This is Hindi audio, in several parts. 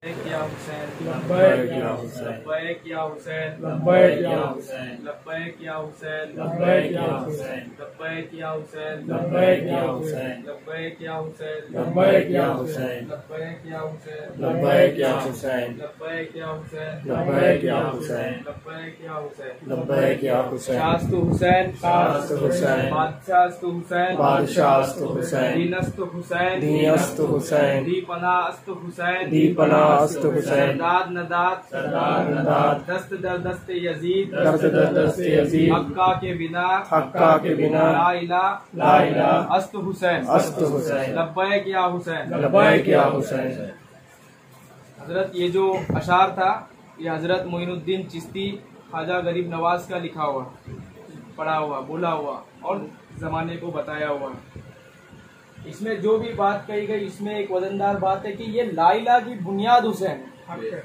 या हुसैन लब्बैक या हुसैन लब्बैक या हुसैन लब्बैक या हुसैन लब्बैक या हुसैन लब्बैक या हुसैन लब्बैक या हुसैन लब्बैक या हुसैन लब्बैक या हुसैन लब्बैक या हुसैन लब्बैक या हुसैन लब्बैक या हुसैन लब्बैक या हुसैन लब्बैक या हुसैन लब्बैक या हुसैन लब्बैक या हुसैन शास्तु हुसैन शास्तु हुसैन बादशाहस्तु हुसैन बादशाहस्तु हुसैन दीनस्तु हुसैन दीनस्तु हुसैन दीपनास्तु हुसैन दीपनास्तु हुसैन सरदार नदात सरदार नदात दस्त दर दस्त यजीद दर्द दर्द यजीद हक्का के बिना हक्का के बिना ला इलाहा अस्त हुसैन अस्त हुसैन लब्बैक या हुसैन लब्बैक या हुसैन। हजरत ये जो अशार था ये हजरत मोइनुद्दीन चिश्ती ख्वाजा गरीब नवाज का लिखा हुआ, पढ़ा हुआ, बोला हुआ और जमाने को बताया हुआ। इसमें जो भी बात कही गई इसमें एक वजनदार बात है कि ये ला इलाहा की बुनियाद हुसैन है।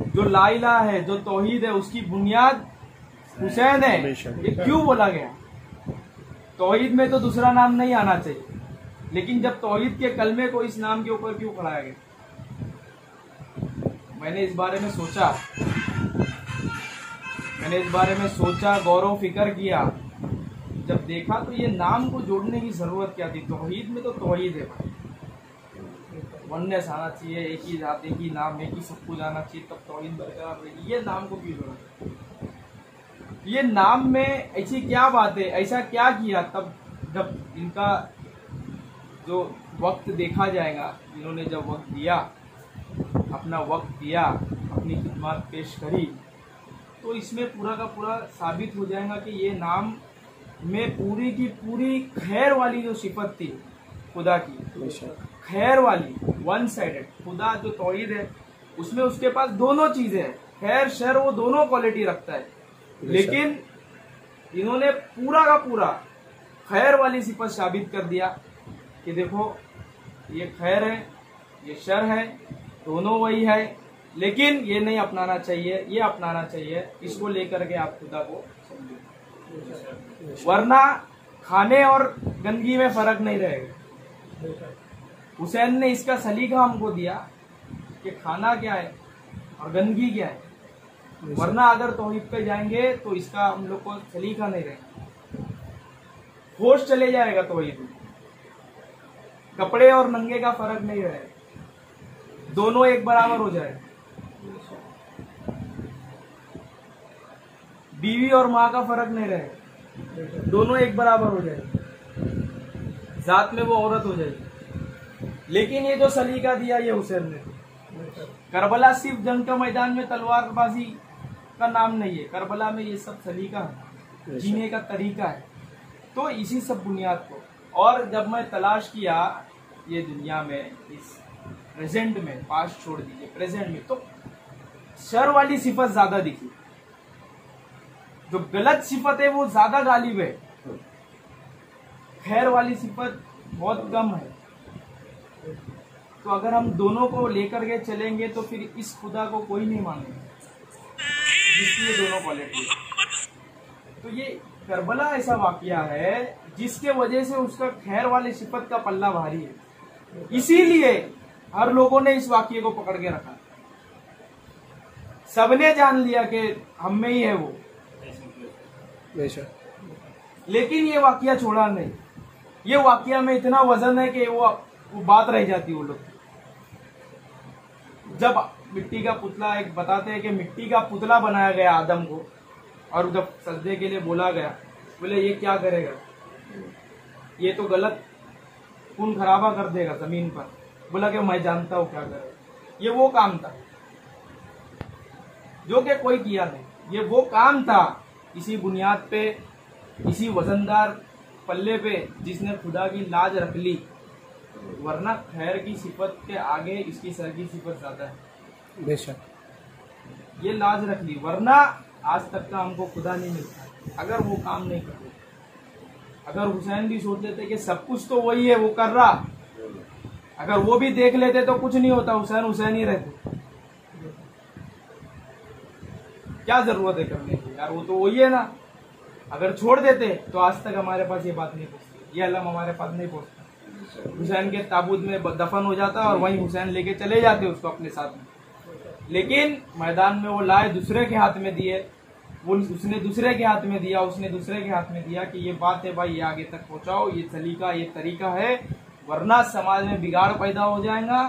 जो ला इलाहा है, जो तौहीद है, उसकी बुनियाद हुसैन है। ये क्यों बोला गया? तौहीद में तो दूसरा नाम नहीं आना चाहिए, लेकिन जब तौहीद के कलमे को इस नाम के ऊपर क्यों पढ़ाया गया? मैंने इस बारे में सोचा, गौरव फिक्र किया। जब देखा तो ये नाम को जोड़ने की जरूरत क्या थी? तौहीद में तो तौहीद है भाई, वननेस आना चाहिए, एक ही जात, एक ही नाम, एक ही सब कुछ आना चाहिए, तब तौहीद बरकरार रहेगी। ये नाम को क्यों जोड़ा? ये नाम में ऐसी क्या बात है, ऐसा क्या किया? तब जब इनका जो वक्त देखा जाएगा, इन्होंने जब वक्त दिया, अपना वक्त दिया, अपनी खिदमत पेश करी, तो इसमें पूरा का पूरा साबित हो जाएगा कि ये नाम में पूरी की पूरी खैर वाली जो सिफत थी खुदा की, खैर वाली, वन साइडेड। खुदा जो तौहीद है उसमें उसके पास दोनों चीजें हैं, खैर शर, वो दोनों क्वालिटी रखता है। लेकिन इन्होंने पूरा का पूरा खैर वाली सिफत साबित कर दिया कि देखो ये खैर है, ये शर है, दोनों वही है, लेकिन ये नहीं अपनाना चाहिए, ये अपनाना चाहिए। इसको लेकर के आप खुदा को समझो, वरना खाने और गंदगी में फर्क नहीं रहेगा। हुसैन ने इसका सलीका हमको दिया कि खाना क्या है और गंदगी क्या है, वरना अगर तौहीद पे जाएंगे तो इसका हम लोग को सलीका नहीं रहेगा, होश चले जाएगा तौहीद में। कपड़े और नंगे का फर्क नहीं रहेगा, दोनों एक बराबर हो जाएगा। बीवी और माँ का फर्क नहीं रहेगा, दोनों एक बराबर हो जाएगी, जात में वो औरत हो जाएगी। लेकिन ये जो सलीका दिया ये हुसैन ने, करबला सिर्फ जंग के मैदान में तलवारबाजी का नाम नहीं है, करबला में ये सब सलीका है, जीने का तरीका है। तो इसी सब बुनियाद को, और जब मैं तलाश किया ये दुनिया में, इस प्रेजेंट में, पास्ट छोड़ दीजिए, प्रेजेंट में, तो शर वाली सिफत ज्यादा दिखी, जो गलत सिफत है वो ज्यादा गालिब है, खैर वाली सिफत बहुत कम है। तो अगर हम दोनों को लेकर के चलेंगे तो फिर इस खुदा को कोई नहीं मानेगा जिसकी ये दोनों क्वालिटी है। तो ये करबला ऐसा वाकया है जिसके वजह से उसका खैर वाली सिफत का पल्ला भारी है, इसीलिए हर लोगों ने इस वाकये को पकड़ के रखा। सबने जान लिया कि हम में ही है वो, लेकिन ये वाकया छोड़ा नहीं। ये वाकया में इतना वजन है कि वो बात रह जाती है। वो लोग जब मिट्टी का पुतला, एक बताते हैं कि मिट्टी का पुतला बनाया गया आदम को, और जब सजदे के लिए बोला गया, बोले ये क्या करेगा, ये तो गलत खून खराबा कर देगा जमीन पर। बोला कि मैं जानता हूं क्या करेगा। ये वो काम था जो कि कोई किया नहीं, ये वो काम था इसी बुनियाद पे, इसी वजनदार पल्ले पे जिसने खुदा की लाज रख ली। वरना खैर की सिफत के आगे इसकी सर की सिफत ज्यादा है, बेशक। ये लाज रख ली, वरना आज तक का हमको खुदा नहीं मिलता अगर वो काम नहीं करते। अगर हुसैन भी सोच लेते कि सब कुछ तो वही है, वो कर रहा, अगर वो भी देख लेते तो कुछ नहीं होता, हुसैन हुसैन ही रहते। क्या जरूरत है करने की यार, वो तो वही है ना। अगर छोड़ देते तो आज तक हमारे पास ये बात नहीं पहुंचती, ये अलम हमारे पास नहीं पहुंचता। हुसैन के ताबूत में दफन हो जाता और वहीं हुसैन लेके चले जाते उसको अपने साथ में। लेकिन मैदान में वो लाए दूसरे के हाथ में दिए, वो उसने दूसरे के हाथ में दिया, उसने दूसरे के हाथ में दिया कि ये बात है भाई, ये आगे तक पहुंचाओ, ये सलीका, ये तरीका है, वरना समाज में बिगाड़ पैदा हो जाएगा,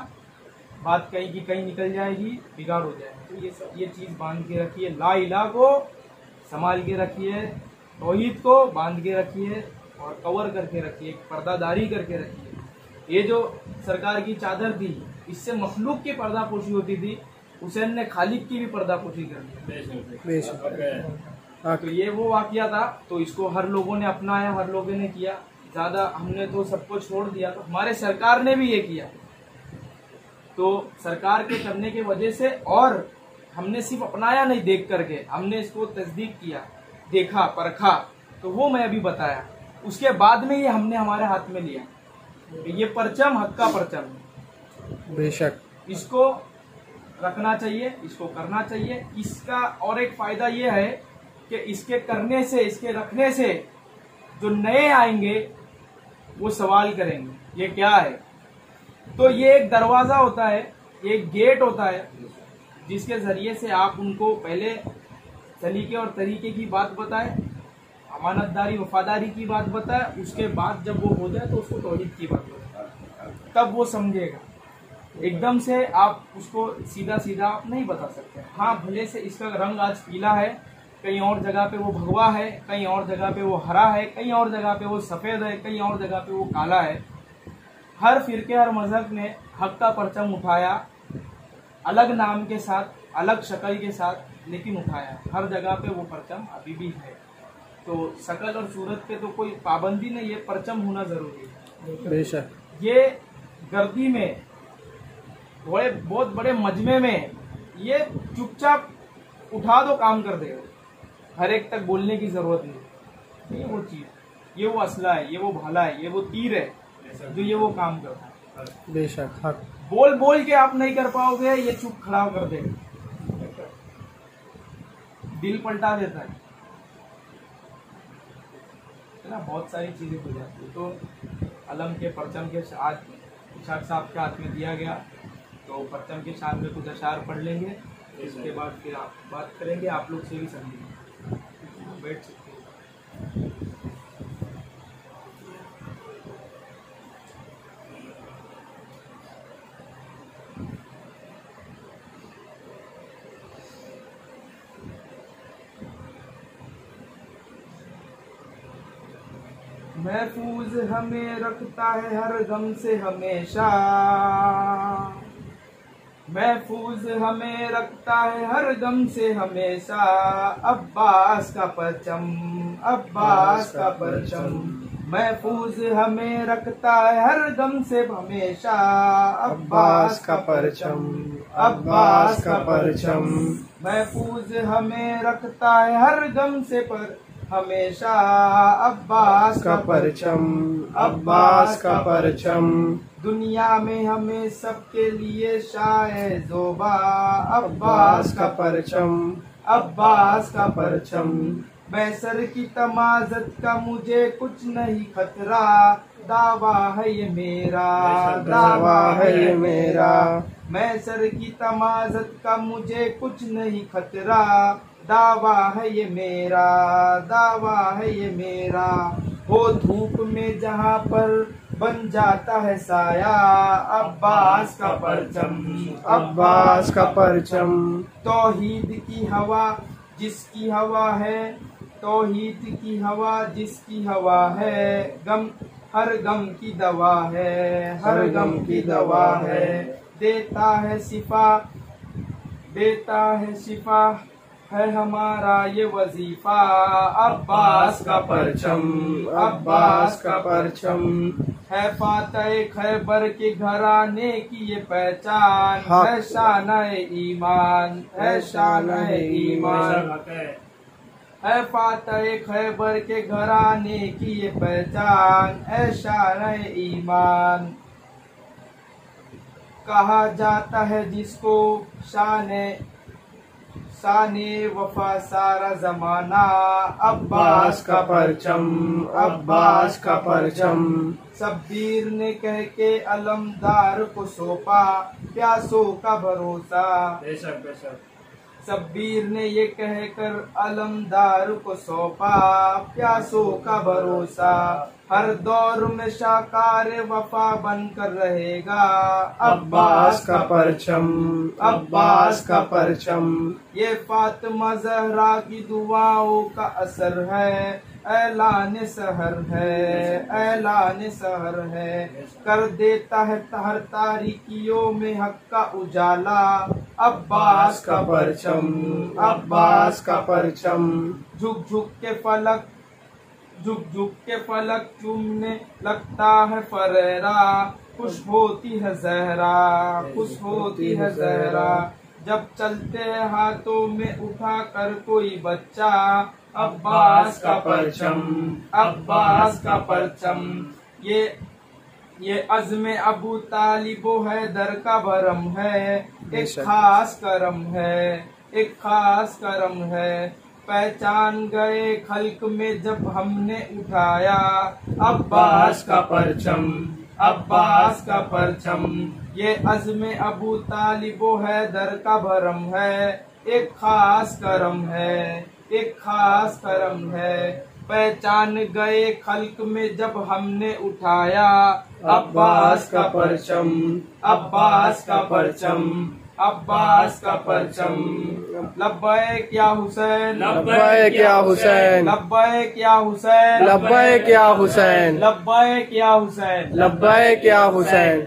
बात कहीं की कहीं निकल जाएगी, बिगाड़ हो जाएगा। तो ये चीज बांध के रखिए, ला इलाह को संभाल के रखिए, तौहीद को बांध के रखिए और कवर करके रखिए, पर्दादारी करके रखिए। ये जो सरकार की चादर थी, इससे मखलूक की पर्दापोशी होती थी, हुसैन ने खालिक की भी पर्दापोशी कर दी। तो ये वो वाकया था, तो इसको हर लोगों ने अपनाया, हर लोगों ने किया। ज्यादा हमने तो सबको छोड़ दिया, तो हमारे सरकार ने भी ये किया। तो सरकार के करने की वजह से, और हमने सिर्फ अपनाया नहीं देख करके, हमने इसको तस्दीक किया, देखा, परखा, तो वो मैं अभी बताया। उसके बाद में ये हमने हमारे हाथ में लिया। ये परचम हक का परचम है, बेशक इसको रखना चाहिए, इसको करना चाहिए। इसका और एक फायदा ये है कि इसके करने से, इसके रखने से जो नए आएंगे वो सवाल करेंगे ये क्या है। तो ये एक दरवाजा होता है, एक गेट होता है, जिसके जरिए से आप उनको पहले सलीके और तरीके की बात बताएं, अमानतदारी वफादारी की बात बताएं, उसके बाद जब वो हो जाए तो उसको तौहीद की बात बताएं, तब वो समझेगा। एकदम से आप उसको सीधा सीधा आप नहीं बता सकते। हाँ, भले से इसका रंग आज पीला है, कहीं और जगह पे वो भगवा है, कहीं और जगह पे वो हरा है, कहीं और जगह पे वो सफेद है, कहीं और जगह पे वो काला है। हर फिरके, हर मजहब ने हक का परचम उठाया, अलग नाम के साथ, अलग शक्ल के साथ, लेकिन उठाया। हर जगह पे वो परचम अभी भी है। तो शक्ल और सूरत पे तो कोई पाबंदी नहीं है, परचम होना जरूरी है। बेशक ये गर्दी में, बहुत बड़े मजमे में ये चुपचाप उठा दो, काम कर देगा, हर एक तक बोलने की जरूरत नहीं। ये वो चीज, ये वो असला है, ये वो भाला है, ये वो तीर है जो ये वो काम करता है। बेशक हक बोल बोल के आप नहीं कर पाओगे, ये चुप खड़ा कर देगा, दिल पलटा देता है ना, बहुत सारी चीजें हो जाती है। तो अलम के परचम के आज इशाक साहब के हाथ में दिया गया, तो परचम के साथ में कुछ अशार पढ़ लेंगे, इसके बाद फिर आप बात करेंगे, आप लोग से भी समझेंगे। बैठ सकते हैं। महफूज हमें रखता है हर गम से हमेशा, महफूज हमें रखता है हर गम से हमेशा, अब्बास का परचम, अब्बास का परचम। महफूज हमें रखता है हर गम से हमेशा, अब्बास का परचम, अब्बास का परचम। महफूज हमें रखता है हर गम से हमेशा, अब्बास का परचम, अब्बास का परचम। दुनिया में हमें सबके लिए शाए ज़ोबा, अब्बास का परचम, अब्बास का परचम। बैसर की तमाजत का मुझे कुछ नहीं खतरा, दावा है ये मेरा, दावा है ये मेरा। बैसर की तमाजत का मुझे कुछ नहीं खतरा, दावा है ये मेरा, दावा है ये मेरा। हो धूप में जहाँ पर बन जाता है साया, अब्बास का परचम, अब्बास का परचम। तौहीद की हवा जिसकी हवा है, तौहीद की हवा जिसकी हवा है, गम हर गम की दवा है, हर गम की दवा है। देता है शिफा, देता है शिफा, है हमारा ये वजीफा, अब्बास का परचम, अब्बास का परचम। है फातह खैबर के घराने की ये पहचान, है शान-ए ईमान, है शान-ए ईमान। है फातह खैबर के घराने की ये पहचान, है शान-ए ईमान। कहा जाता है जिसको शान शाने वफा सारा जमाना, अब्बास का परचम, अब्बास का परचम। शब्बीर ने कह के अलमदार को सौंपा प्यासों का भरोसा। बेशक बेशक। शब्बीर ने ये कहकर अलमदार को सौंपा प्यासों का भरोसा। हर दौर में शाकार वफा बनकर रहेगा अब्बास का परचम, अब्बास का परचम। ये फातिमा ज़हरा की दुआओं का असर है, ऐलान सहर है, ऐलान सहर है। कर देता है हर तारीकियों में हक का उजाला, अब्बास का परचम, अब्बास का परचम। झुक झुक के फलक, झुक झुक के फलक चूमने लगता है फरेरा। खुश होती है ज़हरा, खुश होती है ज़हरा। जब चलते हैं हाथों में उठा कर कोई बच्चा, अब्बास का परचम, अब्बास का परचम। ये अज़्मे अबू तालिबो है दर का भरम है, एक खास करम है, एक खास करम है। पहचान गए खल्क में जब हमने उठाया, अब्बास का परचम, अब्बास का परचम। ये अज़्मे अबू तालिबो है दर का भरम है, एक खास करम है, एक खास करम है। पहचान गए खल्क में जब हमने उठाया, अब्बास का परचम, अब्बास का परचम, अब्बास का परचम। लब्बैक या हुसैन, लब्बैक या हुसैन, लब्बैक या हुसैन, लब्बैक या हुसैन, लब्बैक या हुसैन। लब्बैक या हुसैन।